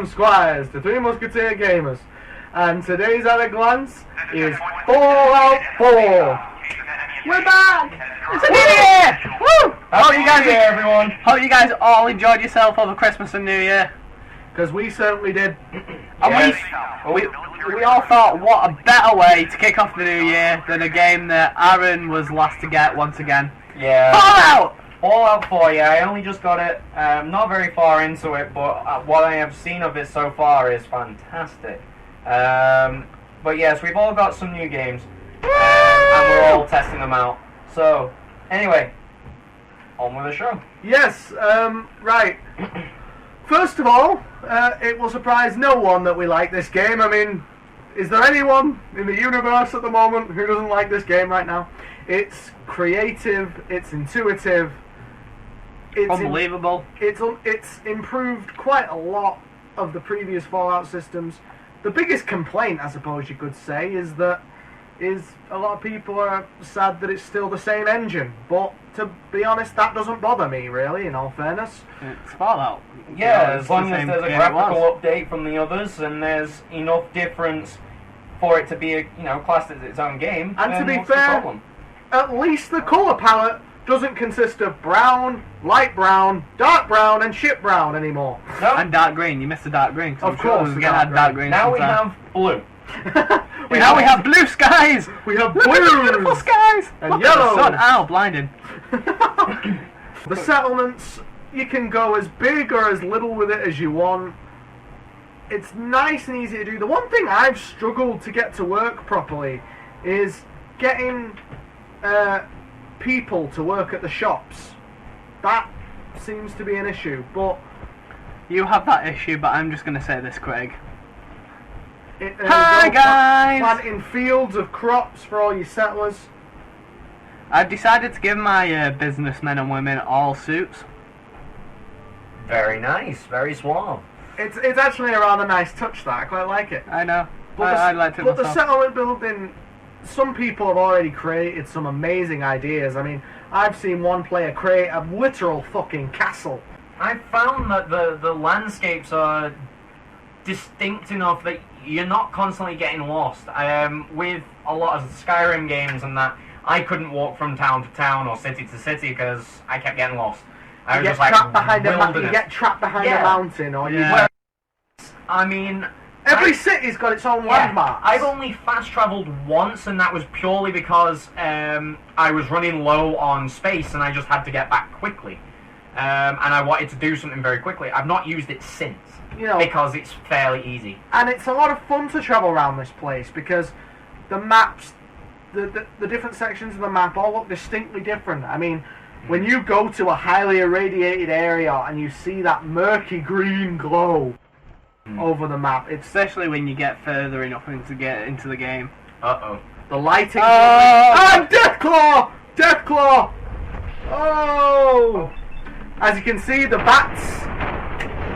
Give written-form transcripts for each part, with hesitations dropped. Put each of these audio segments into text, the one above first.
Welcome, Squires, to Three Musketeer Gamers. And today's at a glance is Fallout 4. We're back! It's a new year! Woo! Hope you guys all enjoyed yourself over Christmas and New Year. Because we certainly did. And we all thought, what a better way to kick off the new year than a game that Aaron was last to get once again. Yeah. Fallout! Fallout 4, yeah, I only just got it. Not very far into it, but what I have seen of it so far is fantastic. But yes, we've all got some new games, and we're all testing them out. So, anyway, on with the show. Yes, right. First of all, it will surprise no one that we like this game. I mean, is there anyone in the universe at the moment who doesn't like this game right now? It's creative, it's intuitive, it's unbelievable. It's improved quite a lot of the previous Fallout systems. The biggest complaint, I suppose you could say, is a lot of people are sad that it's still the same engine. But to be honest, that doesn't bother me really. In all fairness, it's Fallout. Yeah, as long as there's a graphical update from the others and there's enough difference for it to be classed as its own game. And to be fair, at least the colour palette doesn't consist of brown, light brown, dark brown, and shit brown anymore. Nope. And dark green. You missed the dark green. Of course, we get dark green. Now we have blue. we have blue skies. We have blue beautiful skies and yellow. Sun. Ow, blinded. The settlements, you can go as big or as little with it as you want. It's nice and easy to do. The one thing I've struggled to get to work properly is getting people to work at the shops. That seems to be an issue, but you have that issue, but I'm just going to say this, Craig. Hi guys! Planting fields of crops for all your settlers. I've decided to give my businessmen and women all suits. Very nice, very suave. It's actually a rather nice touch, that I quite like it. I know. But I liked it But myself. the settlement building, some people have already created some amazing ideas. I mean, I've seen one player create a literal fucking castle. I found that the landscapes are distinct enough that you're not constantly getting lost. With a lot of Skyrim games and that, I couldn't walk from town to town or city to city because I kept getting lost. I was just like, you get trapped behind a mountain, or I mean, every city's got its own landmarks. I've only fast travelled once, and that was purely because I was running low on space, and I just had to get back quickly, and I wanted to do something very quickly. I've not used it since, because it's fairly easy, and it's a lot of fun to travel around this place because the maps, the different sections of the map all look distinctly different. I mean, when you go to a highly irradiated area and you see that murky green glow over the map, especially when you get further enough into the game. The lighting. And Deathclaw! Deathclaw! Oh! As you can see, the bats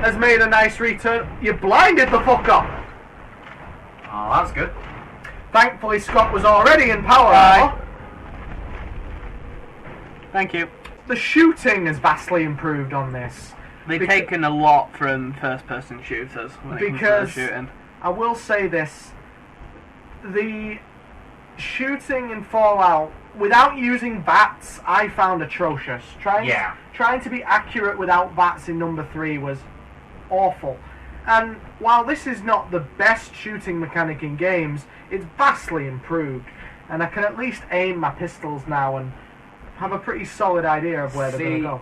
has made a nice return. You blinded the fucker! Oh, that's good. Thankfully, Scott was already in power armor. Thank you. The shooting has vastly improved on this. They've taken a lot from first-person shooters when it comes to the shooting. I will say this: the shooting in Fallout, without using VATS, I found atrocious. Trying to be accurate without VATS in number 3 was awful. And while this is not the best shooting mechanic in games, it's vastly improved. And I can at least aim my pistols now and have a pretty solid idea of where they're going to go.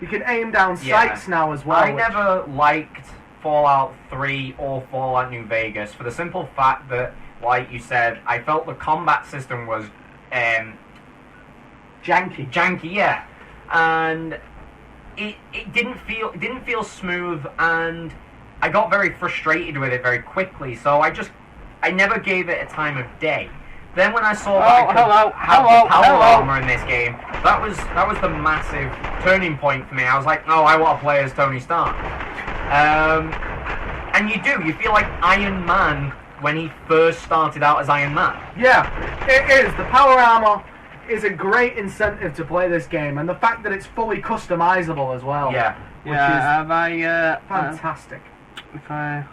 You can aim down sights now as well. I never liked Fallout 3 or Fallout New Vegas for the simple fact that, like you said, I felt the combat system was janky. Janky, yeah, and it didn't feel smooth, and I got very frustrated with it very quickly. So I never gave it a time of day. Then when I saw that I could have the power armor in this game, that was the massive turning point for me. I was like, no, I want to play as Tony Stark. And you feel like Iron Man when he first started out as Iron Man. Yeah, it is. The power armor is a great incentive to play this game, and the fact that it's fully customizable as well. Yeah. Which is fantastic. if I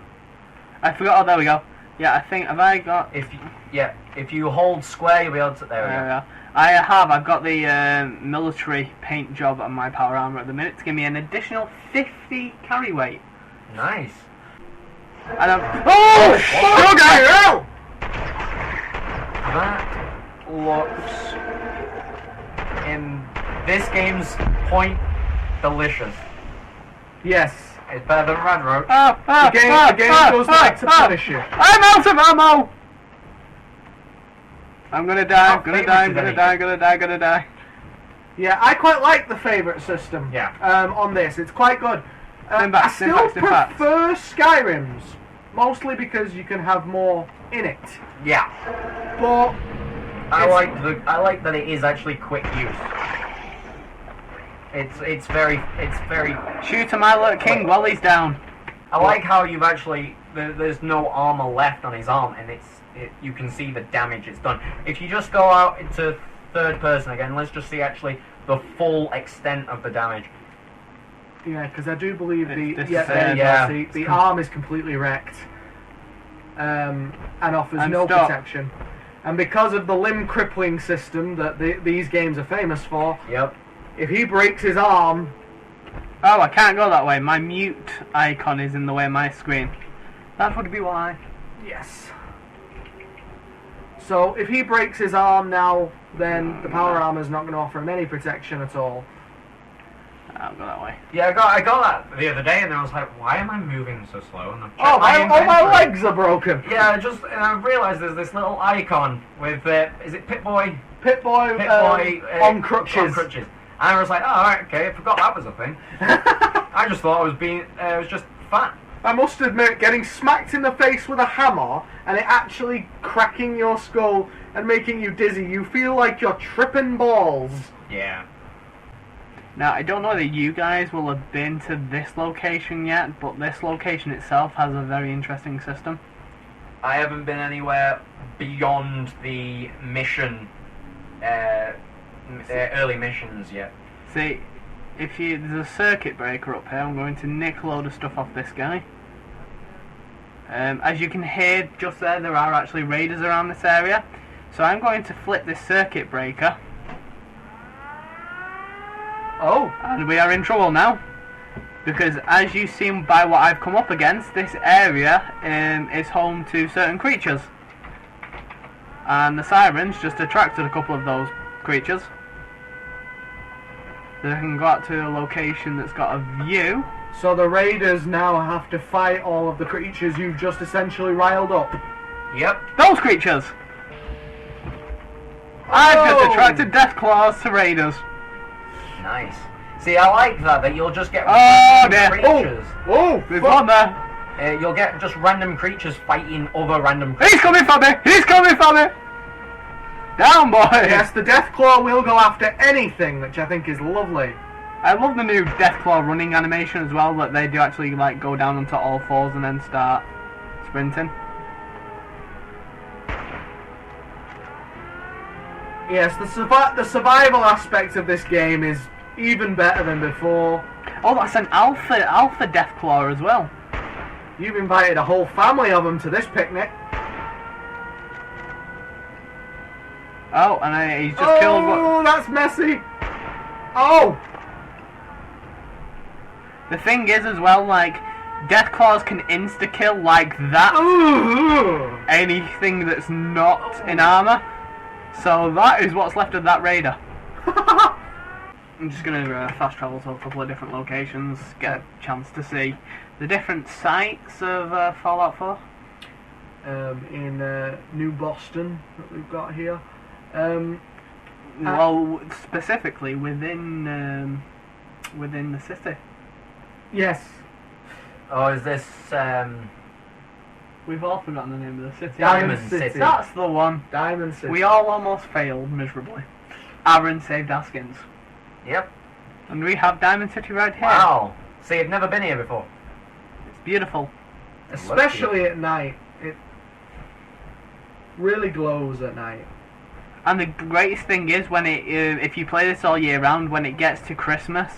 forgot. Oh, there we go. Yeah, I think have I got? If you hold square, you'll be able to. There we go. I've got the military paint job on my power armor at the minute to give me an additional 50 carry weight. Nice. And I'm That looks, in this game's point, delicious. Yes. It's better than Red Road. The game goes back to punish you. I'm out of ammo! I'm gonna die, I'm gonna die. Yeah, I quite like the favourite system. Yeah. On this, it's quite good. Stand I back, still stand back. prefer Skyrim's, mostly because you can have more in it. Yeah. But I like that it is actually quick use. It's very Shoot him, my little king, while he's down. I like how you've actually there's no armor left on his arm, and you can see the damage it's done. If you just go out into third person again, let's just see actually the full extent of the damage. yeah, because I do believe It's the arm is completely wrecked, and offers And no stop. protection. And because of the limb crippling system that these games are famous for, Yep. if he breaks his arm, Oh, I can't go that way. My mute icon is in the way of my screen. That would be why. yes. So if he breaks his arm now, then the power armor is not going to offer him any protection at all. I'll go that way. Yeah, I got that the other day, and I was like, why am I moving so slow? And I've checked Oh, my inventory. legs are broken. Yeah, and I realised there's this little icon with is it Pip-Boy? Pip-Boy on crutches. On crutches. And I was like, oh, alright, okay, I forgot that was a thing. I just thought it was just fat. I must admit, getting smacked in the face with a hammer and it actually cracking your skull and making you dizzy, you feel like you're tripping balls. Yeah. Now, I don't know whether you guys will have been to this location yet, but this location itself has a very interesting system. I haven't been anywhere beyond the mission, early missions yet. See, there's a circuit breaker up here. I'm going to nick a load of stuff off this guy. As you can hear just there are actually raiders around this area. So I'm going to flip this circuit breaker. Oh. And we are in trouble now. Because as you see by what I've come up against, this area is home to certain creatures. And the sirens just attracted a couple of those creatures. So they can go out to a location that's got a view. So the raiders now have to fight all of the creatures you've just essentially riled up. Yep. Those creatures! I've just attracted death claws to raiders. Nice. See, I like that you'll just get Oh, random dear. creatures. Oh, There's one there. You'll get just random creatures fighting other random creatures. He's coming for me! He's coming for me! Down, boy! yes, the Deathclaw will go after anything, which I think is lovely. I love the new Deathclaw running animation as well, that they do actually like go down onto all fours and then start sprinting. Yes, the survival aspect of this game is even better than before. Oh, that's an alpha Deathclaw as well. You've invited a whole family of them to this picnic. Oh, and he's just killed one. Oh, that's messy. Oh! The thing is as well, like, Deathclaws can insta-kill like that. Ooh. Anything that's not in armor. So that is what's left of that raider. I'm just going to fast travel to a couple of different locations, get a chance to see the different sites of Fallout 4. In New Boston that we've got here. Well, specifically within the city. Yes. Oh, is this We've all forgotten the name of the city. Diamond City? That's the one. Diamond City. We all almost failed miserably. Aaron saved our skins. Yep. And we have Diamond City right here. Wow. See, I've never been here before. It's beautiful. Especially at night. It really glows at night. And the greatest thing is when if you play this all year round, when it gets to Christmas,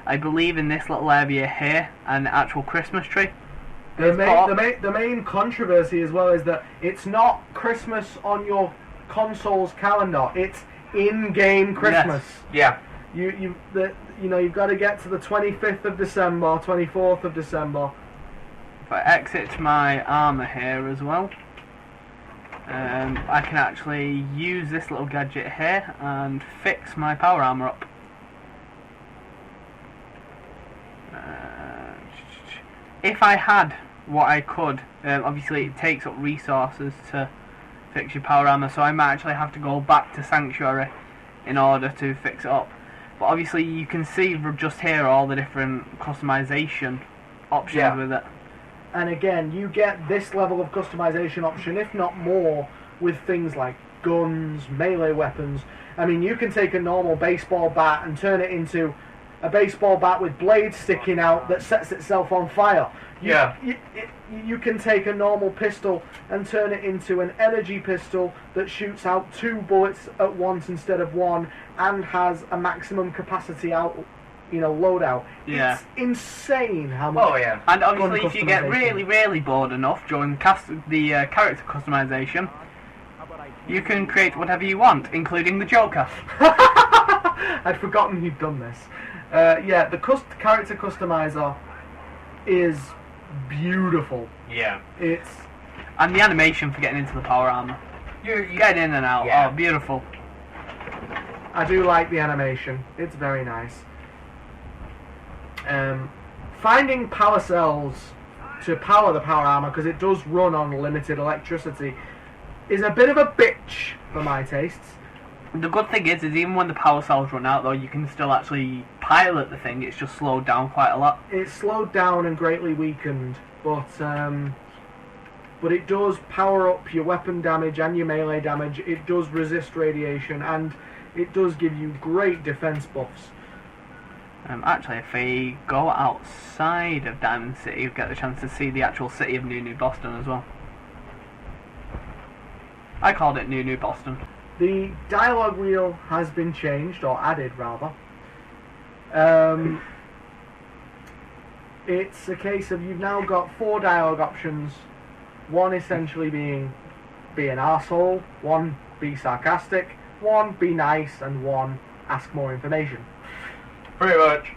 I believe in this little area here, an actual Christmas tree. The main controversy as well is that it's not Christmas on your console's calendar. It's in-game Christmas. Yes. Yeah. You've got to get to the 25th of December, 24th of December. If I exit my armor here as well, I can actually use this little gadget here and fix my power armor up. If I had what I could, obviously it takes up resources to fix your power armor, so I might actually have to go back to Sanctuary in order to fix it up. But obviously you can see just here all the different customization options with it. And again, you get this level of customization option, if not more, with things like guns, melee weapons. I mean, you can take a normal baseball bat and turn it into a baseball bat with blades sticking out that sets itself on fire. You can take a normal pistol and turn it into an energy pistol that shoots out 2 bullets at once instead of 1 and has a maximum capacity loadout. Yeah. It's insane how much. Oh yeah. And obviously, if you get really bored enough during the character customization, you can create whatever you want, including the Joker. I'd forgotten you'd done this. The character customizer is beautiful. Yeah. And the animation for getting into the power armor. You're getting in and out. Yeah. Oh, beautiful. I do like the animation. It's very nice. Finding power cells to power the power armor, because it does run on limited electricity, is a bit of a bitch for my tastes. The good thing is even when the power cells run out, though, you can still actually pilot the thing. It's just slowed down quite a lot. It's slowed down and greatly weakened, but it does power up your weapon damage and your melee damage. It does resist radiation, and it does give you great defense buffs. Actually, if we go outside of Diamond City, you get the chance to see the actual city of New Boston as well. I called it New Boston. The dialogue wheel has been changed, or added rather. It's a case of you've now got 4 dialogue options. One essentially being be an arsehole, 1 be sarcastic, 1 be nice, and 1 ask more information. Pretty much.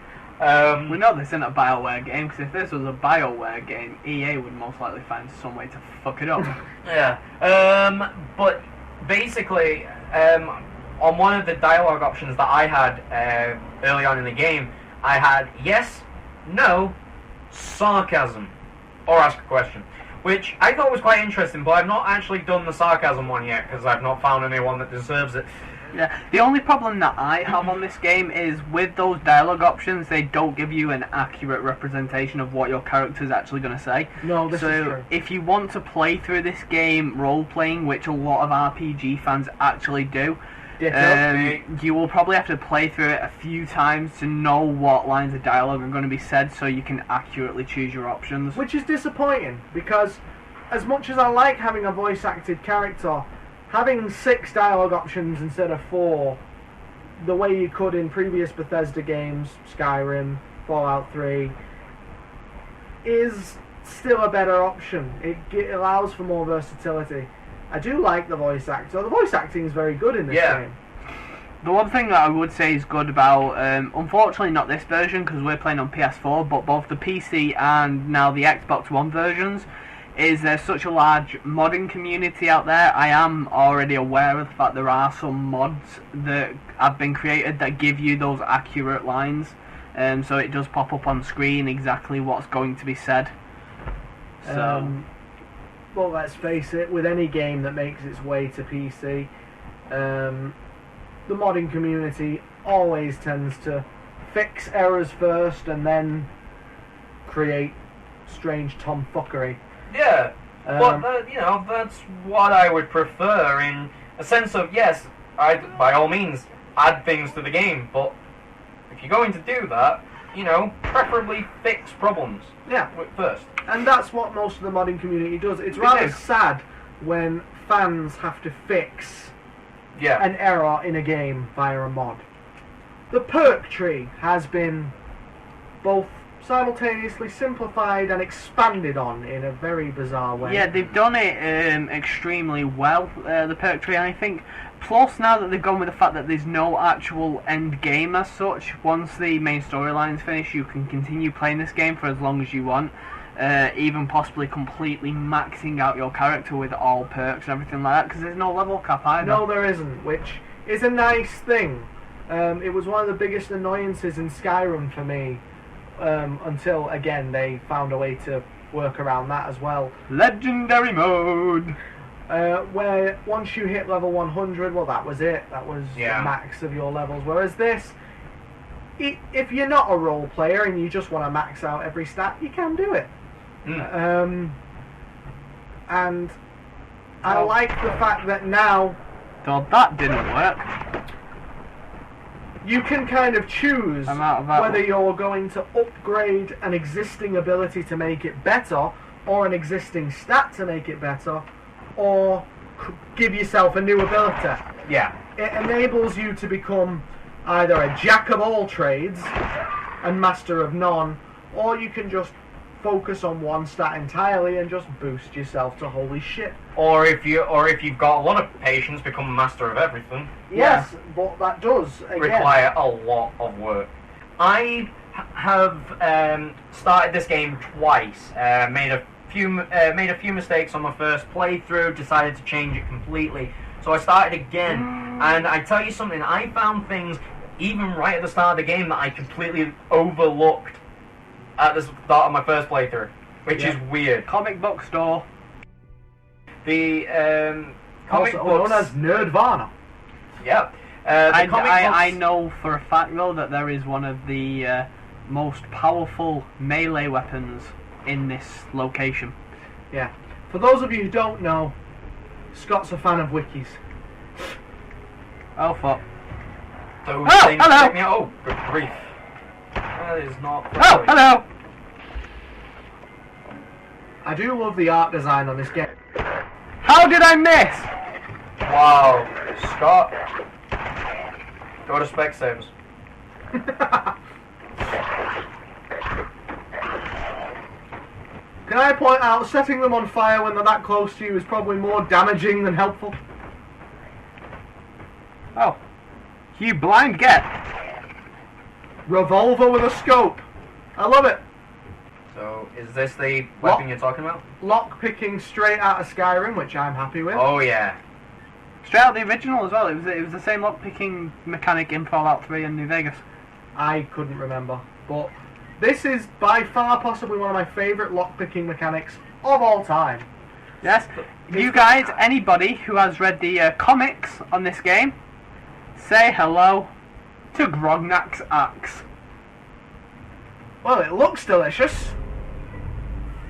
We know this isn't a BioWare game, because if this was a BioWare game, EA would most likely find some way to fuck it up. Yeah. But basically, on one of the dialogue options that I had early on in the game, I had yes, no, sarcasm, or ask a question, which I thought was quite interesting, but I've not actually done the sarcasm one yet, because I've not found anyone that deserves it. Yeah, the only problem that I have on this game is with those dialogue options, they don't give you an accurate representation of what your character's actually going to say. No, this is true. So if you want to play through this game role-playing, which a lot of RPG fans actually do, you will probably have to play through it a few times to know what lines of dialogue are going to be said so you can accurately choose your options. Which is disappointing, because as much as I like having a voice-acted character, having 6 dialogue options instead of 4, the way you could in previous Bethesda games, Skyrim, Fallout 3, is still a better option. It allows for more versatility. I do like the voice actor. The voice acting is very good in this game. The one thing that I would say is good about, unfortunately not this version because we're playing on PS4, but both the PC and now the Xbox One versions, is there's such a large modding community out there. I am already aware of the fact there are some mods that have been created that give you those accurate lines, so it does pop up on screen exactly what's going to be said. So, well, let's face it, with any game that makes its way to PC, the modding community always tends to fix errors first and then create strange tomfuckery. Yeah, but that's what I would prefer, in a sense of, yes, I'd by all means add things to the game, but if you're going to do that, preferably fix problems first. And that's what most of the modding community does. It's rather sad when fans have to fix an error in a game via a mod. The perk tree has been both simultaneously simplified and expanded on in a very bizarre way. Yeah, they've done it extremely well, the perk tree, I think. Plus, now that they've gone with the fact that there's no actual end game as such, once the main storyline's finished, you can continue playing this game for as long as you want, even possibly completely maxing out your character with all perks and everything like that, because there's no level cap either. No, there isn't, which is a nice thing. It was one of the biggest annoyances in Skyrim for me, until, again, they found a way to work around that as well. Legendary mode! Where once you hit level 100, well, that was it. That was the max of your levels. Whereas this, if you're not a role player and you just want to max out every stat, you can do it. And I like the fact that now... So that didn't work. You can kind of choose whether you're going to upgrade an existing ability to make it better, or an existing stat to make it better, or give yourself a new ability. Yeah. It enables you to become either a jack of all trades and master of none, or you can just focus on one stat entirely and just boost yourself to holy shit. Or if you've got a lot of patience, become a master of everything. Yes, but that does require a lot of work. I have started this game twice. Made a few mistakes on my first playthrough. Decided to change it completely. So I started again, and I tell you something. I found things even right at the start of the game that I completely overlooked at the start of my first playthrough, which is weird. Comic book store. The comic also books known as Nerdvana. Yep. I know for a fact though that there is one of the most powerful melee weapons in this location. Yeah. For those of you who don't know, Scott's a fan of wikis. Oh fuck. Those hello! Oh, good grief. That is not... Oh, hello! I do love the art design on this game. How did I miss? Wow. Scott. Go to Specsavers. Can I point out, setting them on fire when they're that close to you is probably more damaging than helpful? Oh. You blind get. Revolver with a scope. I love it. So, is this the weapon you're talking about? Lock picking straight out of Skyrim, which I'm happy with. Oh yeah. Straight out the original as well. It was the same lock picking mechanic in Fallout 3 and New Vegas. I couldn't remember, but this is by far possibly one of my favourite lock picking mechanics of all time. Yes. You guys, anybody who has read the comics on this game, say hello to Grognak's axe. Well, it looks delicious.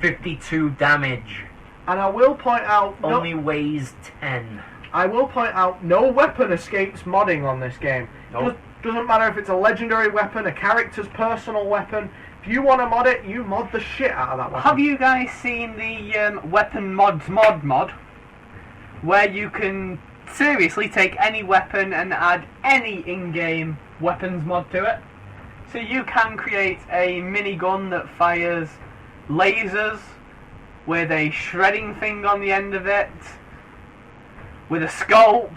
52 damage. And I will point out... Only weighs 10. I will point out, no weapon escapes modding on this game. Nope. Doesn't matter if it's a legendary weapon, a character's personal weapon. If you want to mod it, you mod the shit out of that weapon. Have you guys seen the Weapon Mods mod? Where you can seriously take any weapon and add any in-game weapons mod to it? So you can create a minigun that fires lasers with a shredding thing on the end of it, with a scope.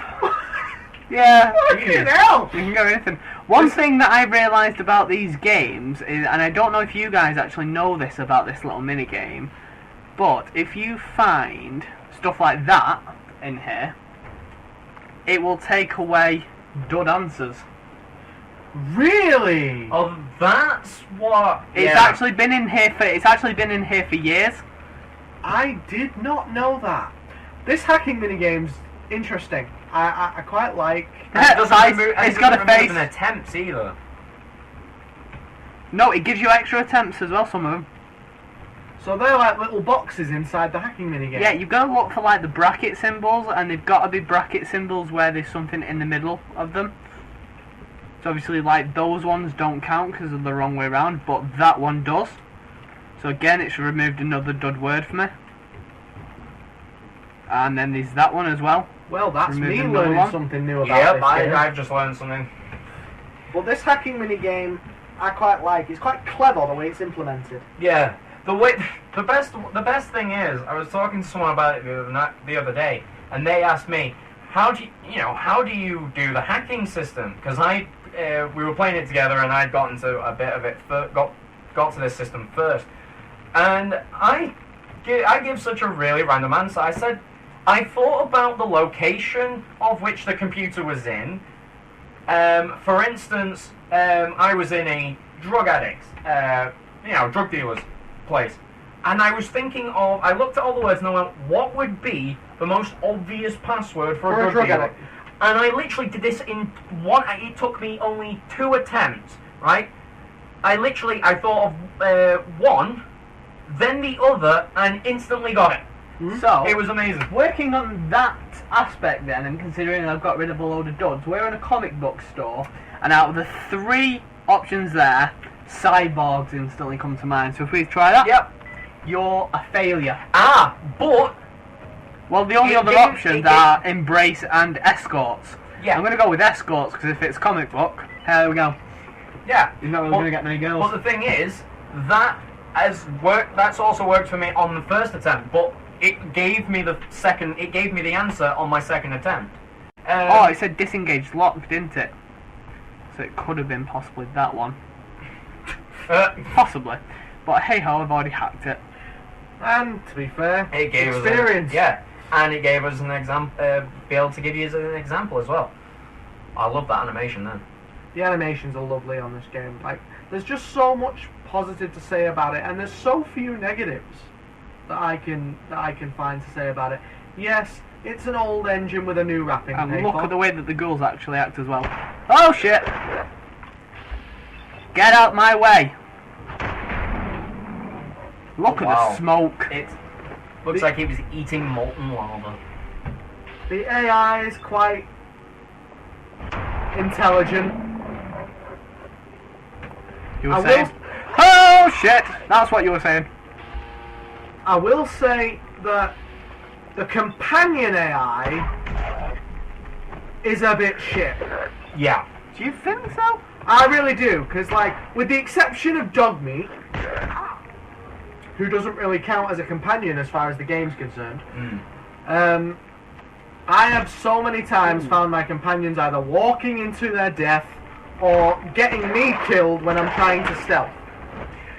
Yeah, fucking hell! You can go anything. One thing that I realised about these games is, and I don't know if you guys actually know this about this little mini game, but if you find stuff like that in here, it will take away dud answers. Really? Oh, that's what... It's actually been in here for years. I did not know that. This hacking minigame's interesting. I quite like... It's got a face. Attempts either. No, it gives you extra attempts as well, some of them. So they're like little boxes inside the hacking minigame? Yeah, you've got to look for like the bracket symbols, and they've got to be bracket symbols where there's something in the middle of them. So obviously, like, those ones don't count because of the wrong way around, but that one does. So again, it's removed another dud word for me. And then there's that one as well. Well, that's me learning something new about this game. I've just learned something. But this hacking minigame, I quite like. It's quite clever the way it's implemented. Yeah. The best thing is, I was talking to someone about it the other day, and they asked me, how do you do the hacking system? Because we were playing it together, and I'd gotten to a bit of it, got to this system first, and I give such a really random answer. I said, I thought about the location of which the computer was in. For instance, I was in a drug addict's, drug dealer's place. And I was thinking I looked at all the words and I went, what would be the most obvious password for a drug dealer? And I literally did this in it took me only 2 attempts, right? I thought of one, then the other, and instantly got it. So, it was amazing. Working on that aspect then, and considering I've got rid of a load of duds, we're in a comic book store, and out of the 3 options there, cyborgs instantly come to mind. So if we try that, yep, you're a failure. But well, the only other options are embrace and escorts. Yeah, I'm going to go with escorts because if it's comic book, here we go. Yeah, you're not really going to get many girls. But the thing is, that's also worked for me on the first attempt, but it gave me the answer on my second attempt. It said disengaged lock, didn't it? So it could have been possibly that one. Possibly. But hey ho, I've already hacked it. And to be fair, it gave experience. And it gave us an example, be able to give you an example as well. I love that animation then. The animations are lovely on this game. Like, there's just so much positive to say about it, and there's so few negatives that I can find to say about it. Yes, it's an old engine with a new wrapping paper. And look at the way that the ghouls actually act as well. Oh shit! Get out my way! Look at the smoke. It looks like it was eating molten lava. The AI is quite intelligent. You were saying? Oh shit! That's what you were saying. I will say that the companion AI is a bit shit. Yeah. Do you think so? I really do, because, like, with the exception of Dogmeat, who doesn't really count as a companion as far as the game's concerned, I have so many times found my companions either walking into their death or getting me killed when I'm trying to stealth.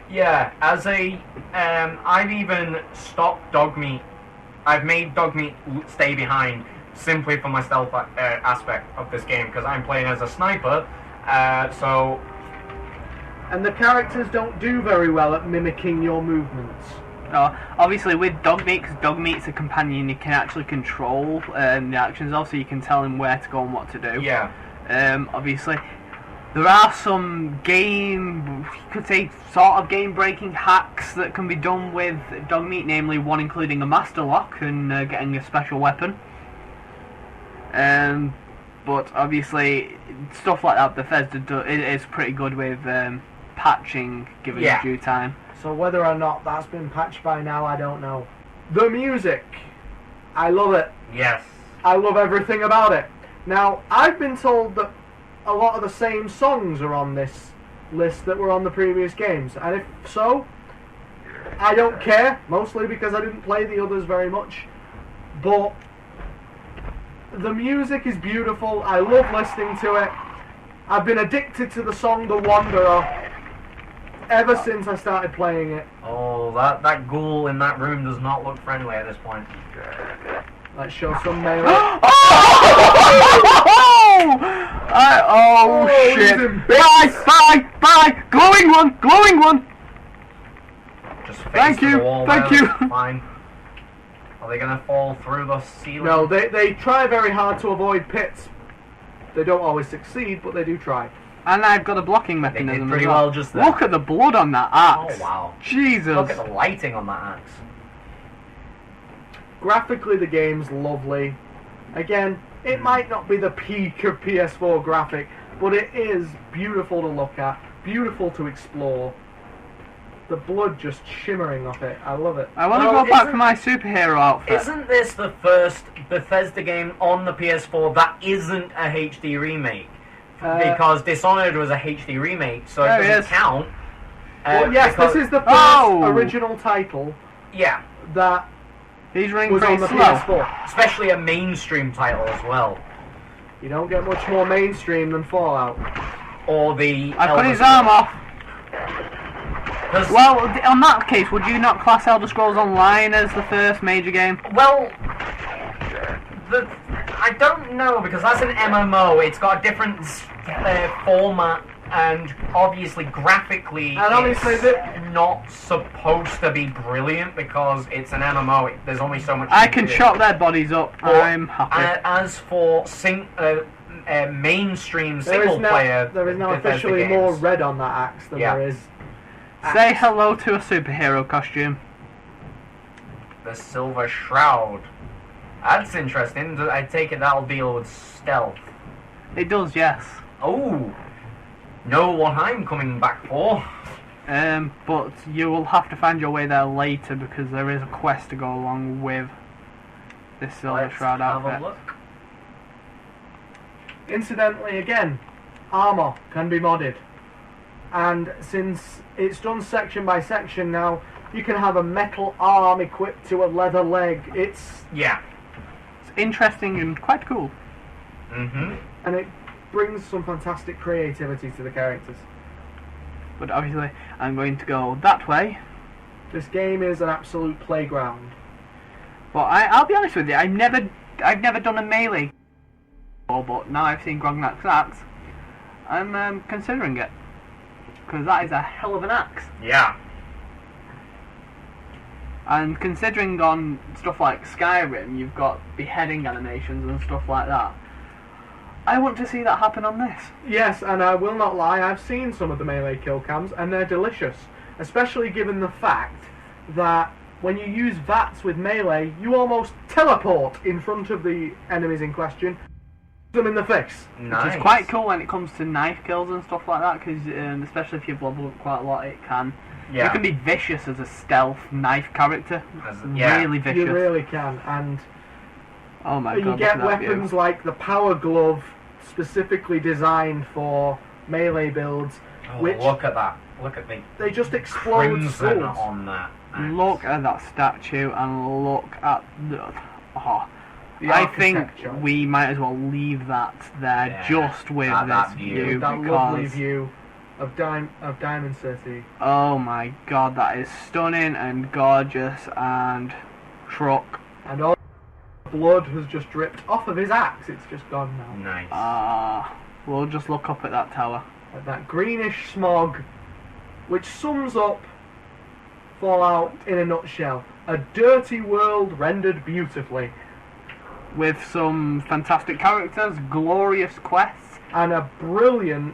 Yeah, I've even stopped Dogmeat. I've made Dogmeat stay behind simply for my stealth aspect of this game, because I'm playing as a sniper, so... And the characters don't do very well at mimicking your movements. Obviously with Dogmeat, because Dogmeat's a companion you can actually control the actions of, so you can tell him where to go and what to do. Yeah. Obviously, there are some you could say sort of game-breaking hacks that can be done with Dogmeat, namely one including a master lock and getting a special weapon. But obviously, stuff like that Bethesda is pretty good with patching, given the due time. So whether or not that's been patched by now, I don't know. The music, I love it. Yes. I love everything about it. Now, I've been told that a lot of the same songs are on this list that were on the previous games, and if so, I don't care, mostly because I didn't play the others very much, but the music is beautiful. I love listening to it. I've been addicted to the song The Wanderer ever since I started playing it. Oh, that ghoul in that room does not look friendly at this point. Let's show some melee. Shit! Bye! Glowing one! Just thank you. Fine. Are they gonna fall through the ceiling? No, they try very hard to avoid pits. They don't always succeed, but they do try. And I've got a blocking mechanism. They did pretty well just there. Look at the blood on that axe. Oh wow! Jesus! Look at the lighting on that axe. Graphically, the game's lovely. Again, it might not be the peak of PS4 graphic, but it is beautiful to look at, beautiful to explore. The blood just shimmering off it. I love it. I want to go back for my superhero outfit. Isn't this the first Bethesda game on the PS4 that isn't a HD remake? because Dishonored was a HD remake, so it doesn't count. Well, yes, this is the first original title. Yeah. That he's running was on the PS4. Especially a mainstream title as well. You don't get much more mainstream than Fallout. Or the... I put his arm off. Well, on that case, would you not class Elder Scrolls Online as the first major game? Well, I don't know, because that's an MMO. It's got a different format, and obviously graphically it's not supposed to be brilliant because it's an MMO. There's only so much. I can chop their bodies up. I'm happy. As for mainstream single player, there is now officially more red on that axe than there is. Say hello to a superhero costume. The Silver Shroud. That's interesting. I take it that'll deal with stealth. It does, yes. Oh, know what I'm coming back for. But you will have to find your way there later because there is a quest to go along with this Silver Shroud outfit. Have a look. Incidentally, again, armor can be modded. And since it's done section by section now, you can have a metal arm equipped to a leather leg. It's interesting and quite cool. Mm-hmm. And it brings some fantastic creativity to the characters. But obviously, I'm going to go that way. This game is an absolute playground. But I'll be honest with you, I've never done a melee before, but now I've seen Grognak's axe, I'm considering it. Because that is a hell of an axe. Yeah. And considering on stuff like Skyrim, you've got beheading animations and stuff like that, I want to see that happen on this. Yes, and I will not lie, I've seen some of the melee kill cams, and they're delicious. Especially given the fact that when you use VATS with melee, you almost teleport in front of the enemies in question, them in the face. Nice. Which is quite cool when it comes to knife kills and stuff like that, because especially if you've leveled up quite a lot, it can. Yeah. You can be vicious as a stealth knife character. Really vicious. You really can, and oh my God, you get weapons like the Power Glove, specifically designed for melee builds. Oh, which look at that! Look at me. They just explode crimson swords. On that. Look at that statue and look at the. Oh. I think we might as well leave that there just with this view. That lovely view of Diamond City. Oh my God, that is stunning and gorgeous and truck. And all the blood has just dripped off of his axe. It's just gone now. Nice. We'll just look up at that tower. At that greenish smog, which sums up Fallout in a nutshell. A dirty world rendered beautifully. With some fantastic characters, glorious quests, and a brilliant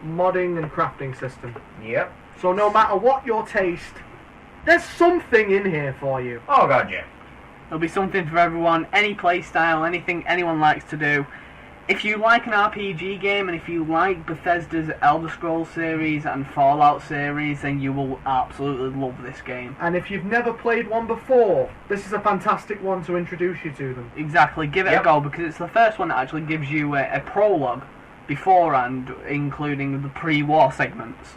modding and crafting system. Yep. So no matter what your taste, there's something in here for you. Oh God, yeah. There'll be something for everyone, any playstyle, anything anyone likes to do. If you like an RPG game and if you like Bethesda's Elder Scrolls series and Fallout series, then you will absolutely love this game. And if you've never played one before, this is a fantastic one to introduce you to them. Exactly, give it a go, because it's the first one that actually gives you a prologue beforehand, including the pre-war segments.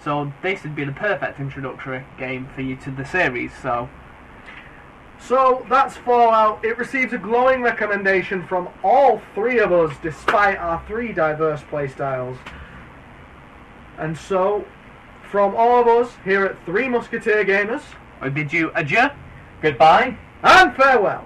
So this would be the perfect introductory game for you to the series, So that's Fallout. It receives a glowing recommendation from all three of us, despite our three diverse playstyles. And so, from all of us here at 3 Musketeer Gamers, I bid you adieu, goodbye, and farewell.